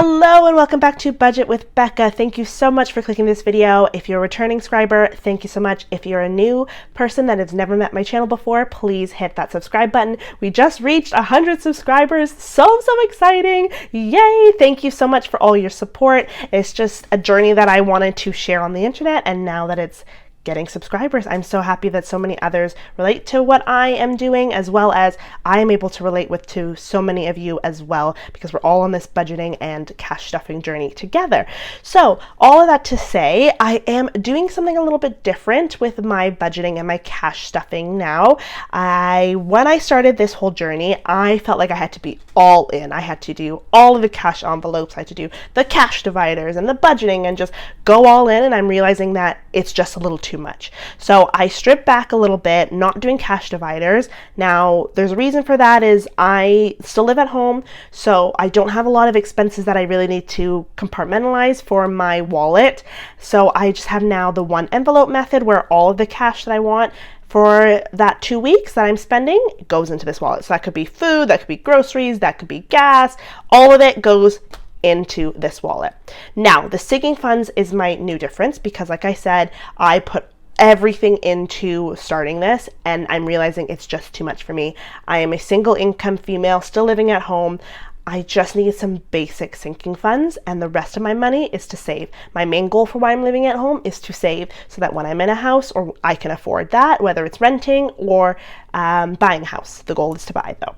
Hello and welcome back to Budget with Becca. Thank you so much for clicking this video. If you're a returning subscriber, thank you so much. If you're a new person that has never met my channel before, please hit that subscribe button. We just reached 100 subscribers. So exciting. Yay. Thank you so much for all your support. It's just a journey that I wanted to share on the internet, and now that it's getting subscribers, I'm so happy that so many others relate to what I am doing, as well as I am able to relate to so many of you as well, because we're all on this budgeting and cash stuffing journey together. So all of that to say, I am doing something a little bit different with my budgeting and my cash stuffing now. When I started this whole journey, I felt like I had to be all in. I had to do all of the cash envelopes, I had to do the cash dividers and the budgeting and just go all in, and I'm realizing that it's just a little too much. So I stripped back a little bit, not doing cash dividers. Now, there's a reason for that is I still live at home, so I don't have a lot of expenses that I really need to compartmentalize for my wallet. So I just have now the one envelope method where all of the cash that I want for that 2 weeks that I'm spending goes into this wallet. So that could be food, that could be groceries, that could be gas, all of it goes into this wallet. Now, the sinking funds is my new difference because, like I said, I put everything into starting this and I'm realizing it's just too much for me. I am a single income female still living at home. I just need some basic sinking funds, and the rest of my money is to save. My main goal for why I'm living at home is to save so that when I'm in a house, or I can afford that, whether it's renting or buying a house. The goal is to buy, though.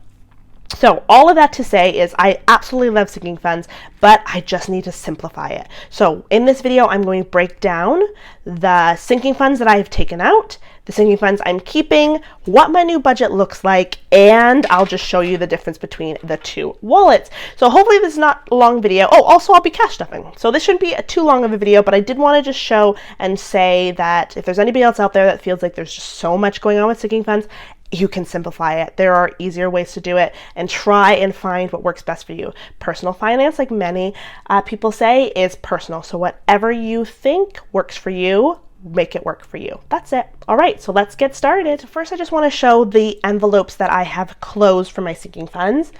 So all of that to say is I absolutely love sinking funds, but I just need to simplify it. So in this video, I'm going to break down the sinking funds that I've taken out, the sinking funds I'm keeping, what my new budget looks like, and I'll just show you the difference between the two wallets. So hopefully this is not a long video. Oh, also I'll be cash stuffing. So this shouldn't be too long of a video, but I did want to just show and say that if there's anybody else out there that feels like there's just so much going on with sinking funds, you can simplify it. There are easier ways to do it, and try and find what works best for you. Personal finance, like many people say, is personal. So whatever you think works for you, make it work for you. That's it. All right, so let's get started. First, I just want to show the envelopes that I have closed for my sinking funds.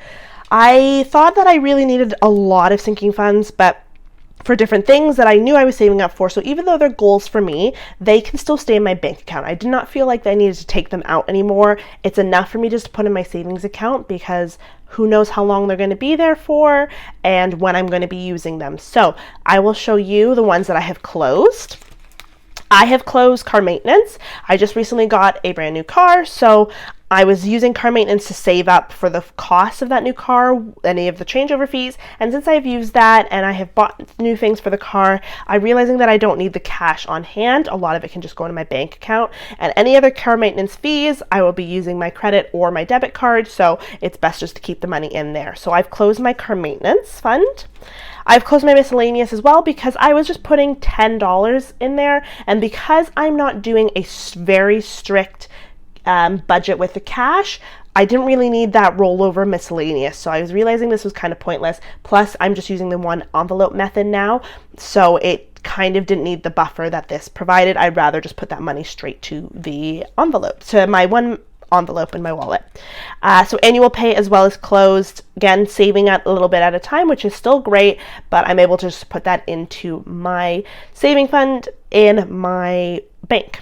I thought that I really needed a lot of sinking funds, but for different things that I knew I was saving up for. So even though they're goals for me, they can still stay in my bank account. I did not feel like I needed to take them out anymore. It's enough for me just to put in my savings account, because who knows how long they're going to be there for and when I'm going to be using them. So I will show you the ones that I have closed. I have closed car maintenance. I just recently got a brand new car, so I was using car maintenance to save up for the cost of that new car, any of the changeover fees, and since I've used that and I have bought new things for the car, I'm realizing that I don't need the cash on hand. A lot of it can just go into my bank account, and any other car maintenance fees, I will be using my credit or my debit card, so it's best just to keep the money in there. So I've closed my car maintenance fund. I've closed my miscellaneous as well because I was just putting $10 in there, and because I'm not doing a very strict budget with the cash, I didn't really need that rollover miscellaneous. So I was realizing this was kind of pointless. Plus, I'm just using the one envelope method now, so it kind of didn't need the buffer that this provided. I'd rather just put that money straight to the envelope, to my one envelope in my wallet. So annual pay as well as closed. Again, saving a little bit at a time, which is still great, but I'm able to just put that into my saving fund in my bank.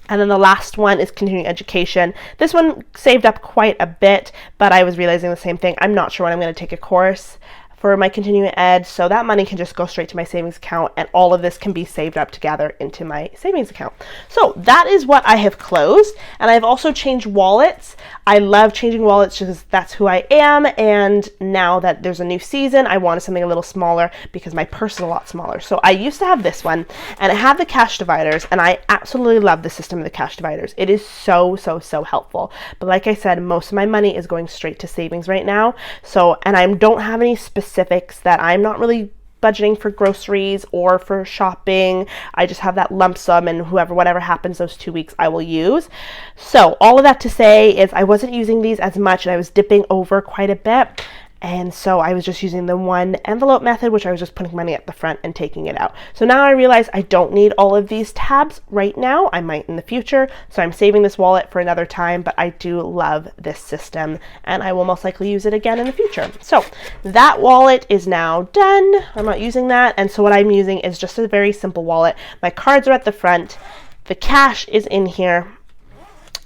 And then the last one is continuing education. This one saved up quite a bit, but I was realizing the same thing. I'm not sure when I'm going to take a course for my continuing ed, so that money can just go straight to my savings account, and all of this can be saved up together into my savings account. So that is what I have closed, and I've also changed wallets. I love changing wallets because that's who I am, and now that there's a new season, I wanted something a little smaller because my purse is a lot smaller. So I used to have this one, and it had the cash dividers, and I absolutely love the system of the cash dividers. It is so helpful. But like I said, most of my money is going straight to savings right now. So, and I don't have any specifics that I'm not really budgeting for groceries or for shopping. I just have that lump sum, and whatever happens those 2 weeks I will use. So all of that to say is I wasn't using these as much, and I was dipping over quite a bit. And so I was just using the one envelope method, which I was just putting money at the front and taking it out. So now I realize I don't need all of these tabs right now. I might in the future. So I'm saving this wallet for another time, but I do love this system and I will most likely use it again in the future. So that wallet is now done. I'm not using that. And so what I'm using is just a very simple wallet. My cards are at the front. The cash is in here.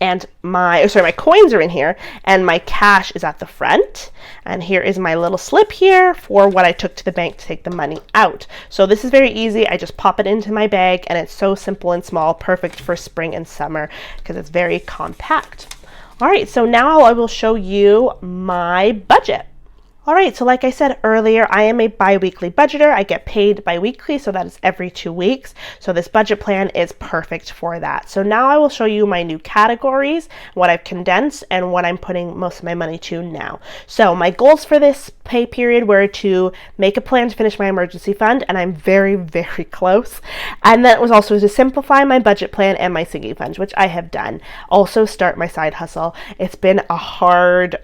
And my coins are in here, and my cash is at the front. And here is my little slip here for what I took to the bank to take the money out. So this is very easy. I just pop it into my bag, and it's so simple and small, perfect for spring and summer because it's very compact. All right, so now I will show you my budget. All right, so like I said earlier, I am a bi-weekly budgeter. I get paid bi-weekly, so that is every 2 weeks. So this budget plan is perfect for that. So now I will show you my new categories, what I've condensed, and what I'm putting most of my money to now. So my goals for this pay period were to make a plan to finish my emergency fund, and I'm very, very close. And then it was also to simplify my budget plan and my sinking funds, which I have done. Also start my side hustle. It's been a hard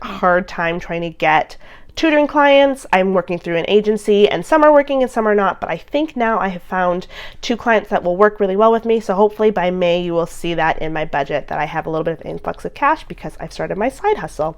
time trying to get tutoring clients. I'm working through an agency and some are working and some are not, but I think now I have found 2 clients that will work really well with me. So hopefully by May you will see that in my budget that I have a little bit of influx of cash because I've started my side hustle.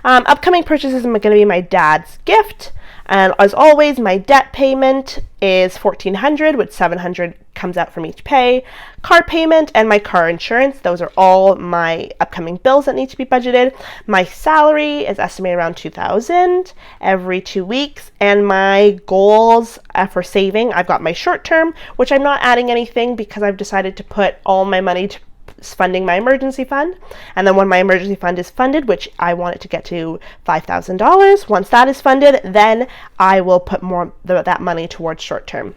Upcoming purchases are going to be my dad's gift. And as always, my debt payment is $1,400, which $700 comes out from each pay. Car payment and my car insurance, those are all my upcoming bills that need to be budgeted. My salary is estimated around $2,000 every 2 weeks. And my goals for saving, I've got my short term, which I'm not adding anything because I've decided to put all my money to funding my emergency fund. And then when my emergency fund is funded, which I want it to get to $5,000, once that is funded, then I will put more that money towards short term.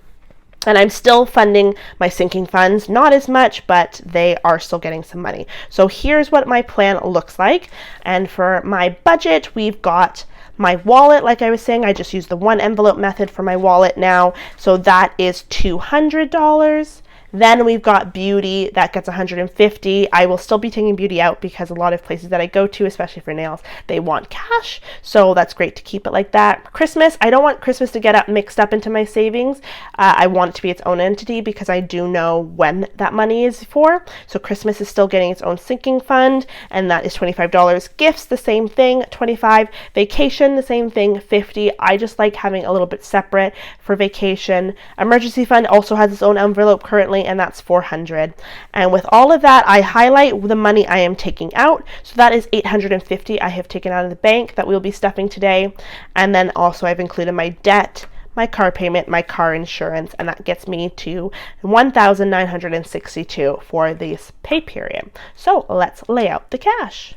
And I'm still funding my sinking funds, not as much, but they are still getting some money. So here's what my plan looks like. And for my budget, we've got my wallet. Like I was saying, I just use the one envelope method for my wallet now. So that is $200. Then we've got beauty, that gets $150. I will still be taking beauty out because a lot of places that I go to, especially for nails, they want cash. So that's great to keep it like that. Christmas, I don't want Christmas to get mixed up into my savings. I want it to be its own entity because I do know when that money is for. So Christmas is still getting its own sinking fund, and that is $25. Gifts, the same thing, $25. Vacation, the same thing, $50. I just like having a little bit separate for vacation. Emergency fund also has its own envelope currently, and that's $400. And with all of that, I highlight the money I am taking out. So that is $850 I have taken out of the bank that we'll be stuffing today. And then also I've included my debt, my car payment, my car insurance, and that gets me to $1,962 for this pay period. So let's lay out the cash.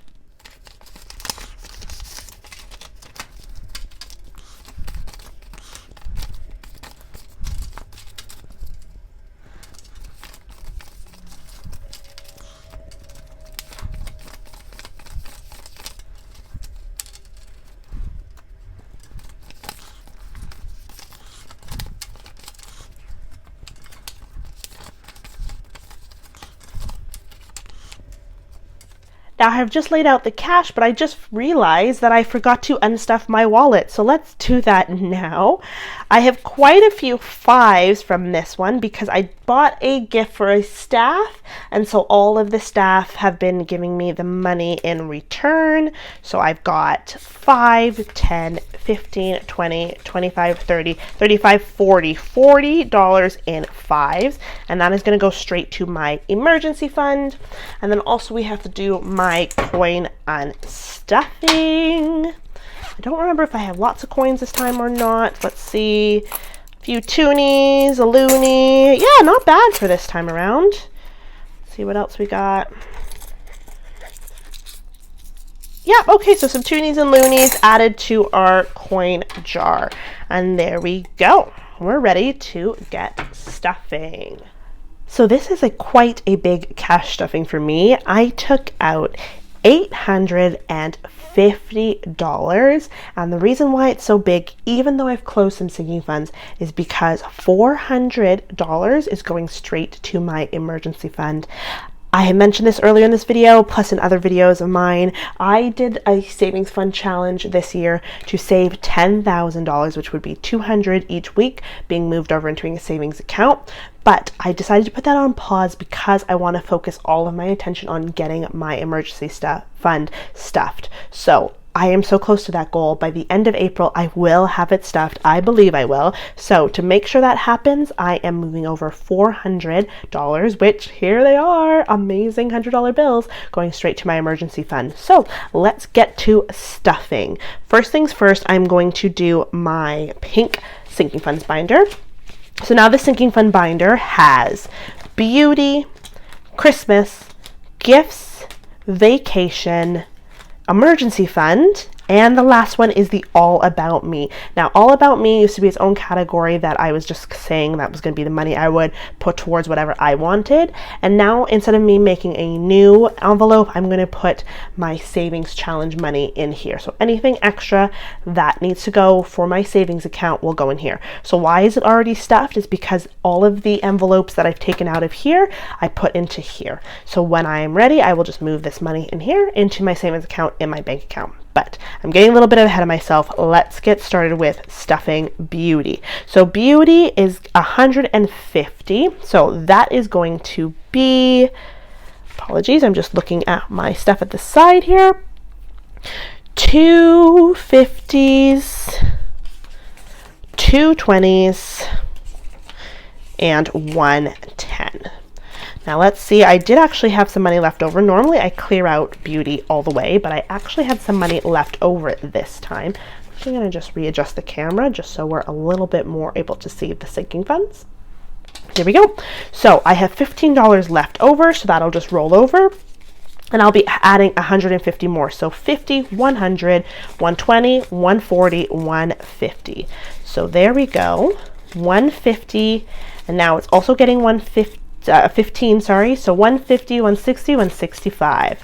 Now I have just laid out the cash, but I just realized that I forgot to unstuff my wallet. So let's do that now. I have quite a few 5s from this one because I bought a gift for a staff, and so all of the staff have been giving me the money in return. So I've got 5, 10, 15, 20, 25, 30, 35, 40, $40 in 5s, and that is going to go straight to my emergency fund. And then also we have to do my coin unstuffing. I don't remember if I have lots of coins this time or not. Let's see. A few toonies, a loonie. Yeah, not bad for this time around. Let's see what else we got. Yeah, okay, so some toonies and loonies added to our coin jar. And there we go. We're ready to get stuffing. So this is quite a big cash stuffing for me. I took out $850, and the reason why it's so big, even though I've closed some sinking funds, is because $400 is going straight to my emergency fund. I had mentioned this earlier in this video, plus in other videos of mine. I did a savings fund challenge this year to save $10,000, which would be $200 each week being moved over into a savings account. But I decided to put that on pause because I want to focus all of my attention on getting my emergency fund stuffed. So I am so close to that goal. By the end of April, I will have it stuffed. I believe I will. So to make sure that happens, I am moving over $400, which here they are, amazing $100 bills going straight to my emergency fund. So let's get to stuffing. First things first, I'm going to do my pink sinking funds binder. So now the sinking fund binder has beauty, Christmas, gifts, vacation, emergency fund, and the last one is the all about me. Now, all about me used to be its own category that I was just saying that was going to be the money I would put towards whatever I wanted. And now, instead of me making a new envelope, I'm going to put my savings challenge money in here. So anything extra that needs to go for my savings account will go in here. So why is it already stuffed? It's because all of the envelopes that I've taken out of here, I put into here. So when I am ready, I will just move this money in here into my savings account in my bank account. But I'm getting a little bit ahead of myself. Let's get started with stuffing beauty. So beauty is 150. So that is going to be, apologies, I'm just looking at my stuff at the side here. 2 50s, 2 20s, and 1 10. Now let's see, I did actually have some money left over. Normally I clear out beauty all the way, but I actually had some money left over this time. I'm actually going to just readjust the camera just so we're a little bit more able to see the sinking funds. There we go. So I have $15 left over, so that'll just roll over. And I'll be adding 150 more. So 50, 100, 120, 140, 150. So there we go, 150. And now it's also getting 15, sorry, so 150, 160, 165.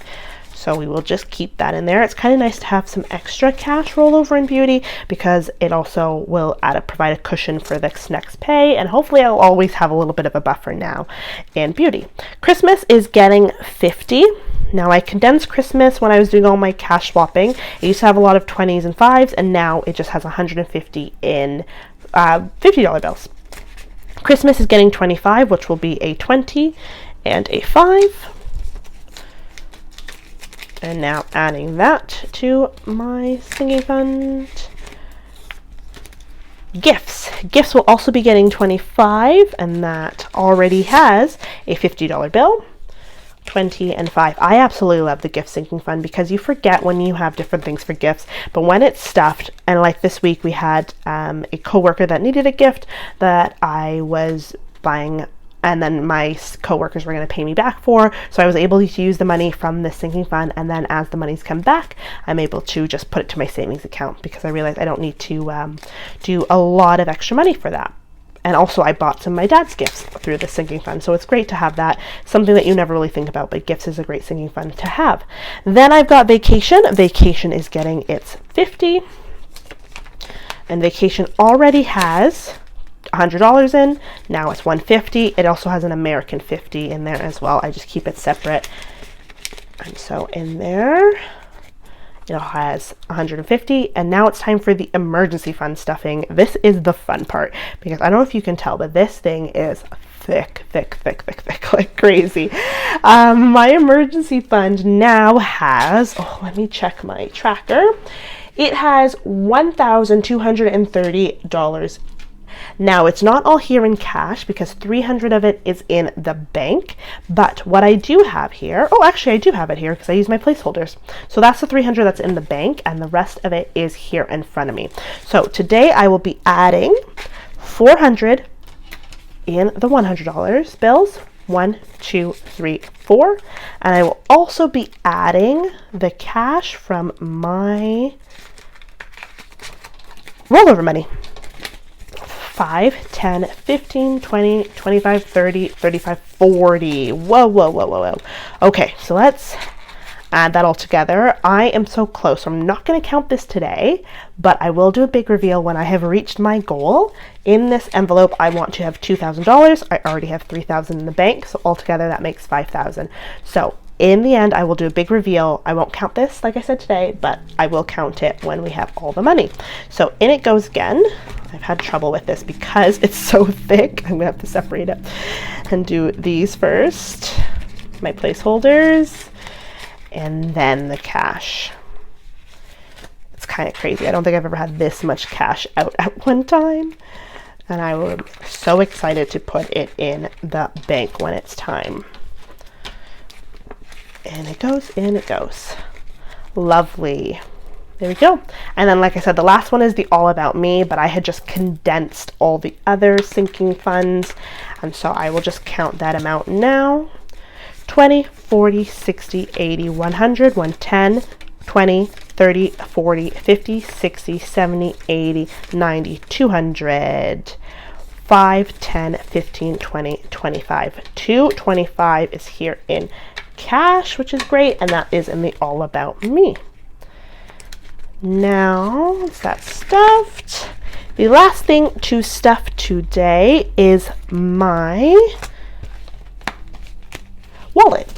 So we will just keep that in there. It's kind of nice to have some extra cash rollover in beauty because it also will provide a cushion for this next pay, and hopefully I'll always have a little bit of a buffer now in beauty. Christmas is getting 50. Now I condensed Christmas when I was doing all my cash swapping. It used to have a lot of 20s and 5s, and now it just has 150 in $50 bills. Christmas is getting 25, which will be a 20 and a 5. And now adding that to my sinking fund. Gifts. Gifts will also be getting 25, and that already has a $50 bill. 20 and 5. I absolutely love the gift sinking fund because you forget when you have different things for gifts, but when it's stuffed, and like this week we had a coworker that needed a gift that I was buying, and then my coworkers were going to pay me back for, so I was able to use the money from the sinking fund, and then as the money's come back, I'm able to just put it to my savings account because I realized I don't need to do a lot of extra money for that. And also I bought some of my dad's gifts through the sinking fund. So it's great to have that, something that you never really think about, but gifts is a great sinking fund to have. Then I've got vacation. Vacation is getting its 50. And vacation already has $100 in. Now it's 150. It also has an American 50 in there as well. I just keep it separate. And so in there, it has 150, and now it's time for the emergency fund stuffing. This is the fun part because I don't know if you can tell, but this thing is thick, like crazy. My emergency fund now has, let me check my tracker. It has $1,230. Now, it's not all here in cash because 300 of it is in the bank, but what I do have here, actually I do have it here because I use my placeholders. So that's the 300 that's in the bank, and the rest of it is here in front of me. So today I will be adding 400 in the $100 bills, 1, 2, 3, 4, and I will also be adding the cash from my rollover money. 5, 10, 15, 20, 25, 30, 35, 40. Whoa. Okay, so let's add that all together. I am so close. I'm not going to count this today, but I will do a big reveal when I have reached my goal. In this envelope, I want to have $2,000. I already have $3,000 in the bank, so altogether that makes $5,000. So in the end, I will do a big reveal. I won't count this, like I said today, but I will count it when we have all the money. So in it goes again. I've had trouble with this because it's so thick. I'm gonna have to separate it and do these first. My placeholders, and then the cash. It's kind of crazy. I don't think I've ever had this much cash out at one time. And I was so excited to put it in the bank when it's time. And it goes, in it goes. Lovely. There we go. And then, like I said, the last one is the all about me, but I had just condensed all the other sinking funds. And so I will just count that amount now. 20, 40, 60, 80, 100, 110, 20, 30, 40, 50, 60, 70, 80, 90, 200, 5, 10, 15, 20, 25. 225 is here in cash, which is great, and that is in the all about me. Now that's stuffed. The last thing to stuff today is my wallet.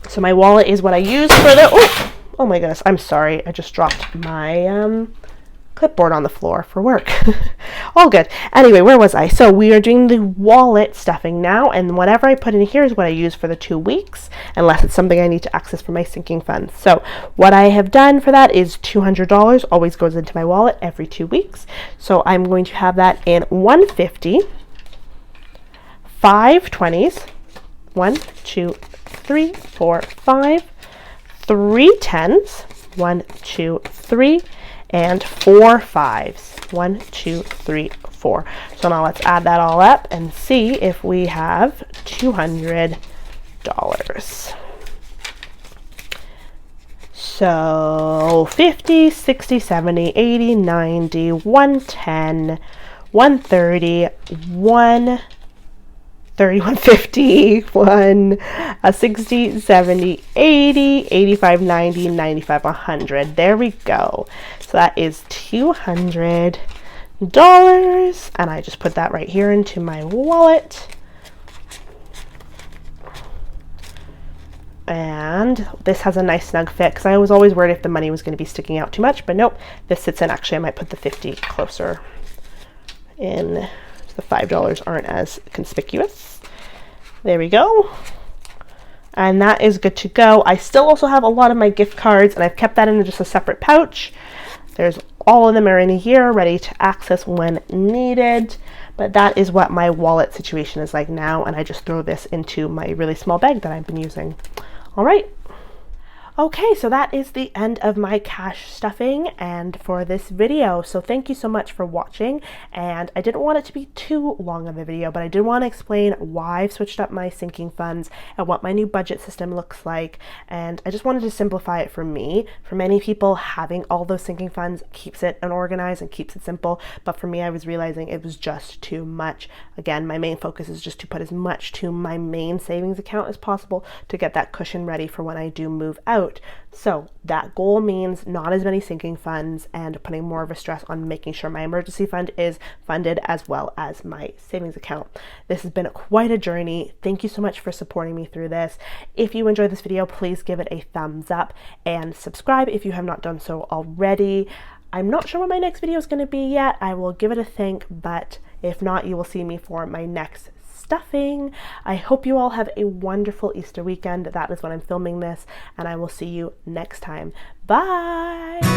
So my wallet is what I use for the, oh my goodness, I'm sorry. I just dropped my clipboard on the floor for work. All good. Anyway, where was I? So we are doing the wallet stuffing now, and whatever I put in here is what I use for the 2 weeks, unless it's something I need to access for my sinking funds. So what I have done for that is $200 always goes into my wallet every 2 weeks. So I'm going to have that in 150, 5 20s, 1, 2, 3, 4, 5, 3 10s, 1, 2, 3, and 4 5s. 1, 2, 3, 4. So now let's add that all up and see if we have $200. So 50, 60, 70, 80, 90, 110, 130, 150, 60, 70, 80, 85, 90, 95, 100. There we go. So that is $200. And I just put that right here into my wallet. And this has a nice snug fit because I was always worried if the money was going to be sticking out too much, but nope, this sits in. Actually, I might put the 50 closer in. The $5 aren't as conspicuous. There we go. And that is good to go. I still also have a lot of my gift cards, and I've kept that in just a separate pouch. There's all of them are in here, ready to access when needed. But that is what my wallet situation is like now, and I just throw this into my really small bag that I've been using. All right. Okay, so that is the end of my cash stuffing and for this video. So thank you so much for watching, and I didn't want it to be too long of a video, but I did want to explain why I've switched up my sinking funds and what my new budget system looks like, and I just wanted to simplify it for me. For many people, having all those sinking funds keeps it unorganized and keeps it simple, but for me, I was realizing it was just too much. Again, my main focus is just to put as much to my main savings account as possible to get that cushion ready for when I do move out. So that goal means not as many sinking funds and putting more of a stress on making sure my emergency fund is funded as well as my savings account. This has been quite a journey. Thank you so much for supporting me through this. If you enjoyed this video, please give it a thumbs up and subscribe if you have not done so already. I'm not sure what my next video is going to be yet. I will give it a think, but if not, you will see me for my next stuffing. I hope you all have a wonderful Easter weekend. That is when I'm filming this, and I will see you next time. Bye!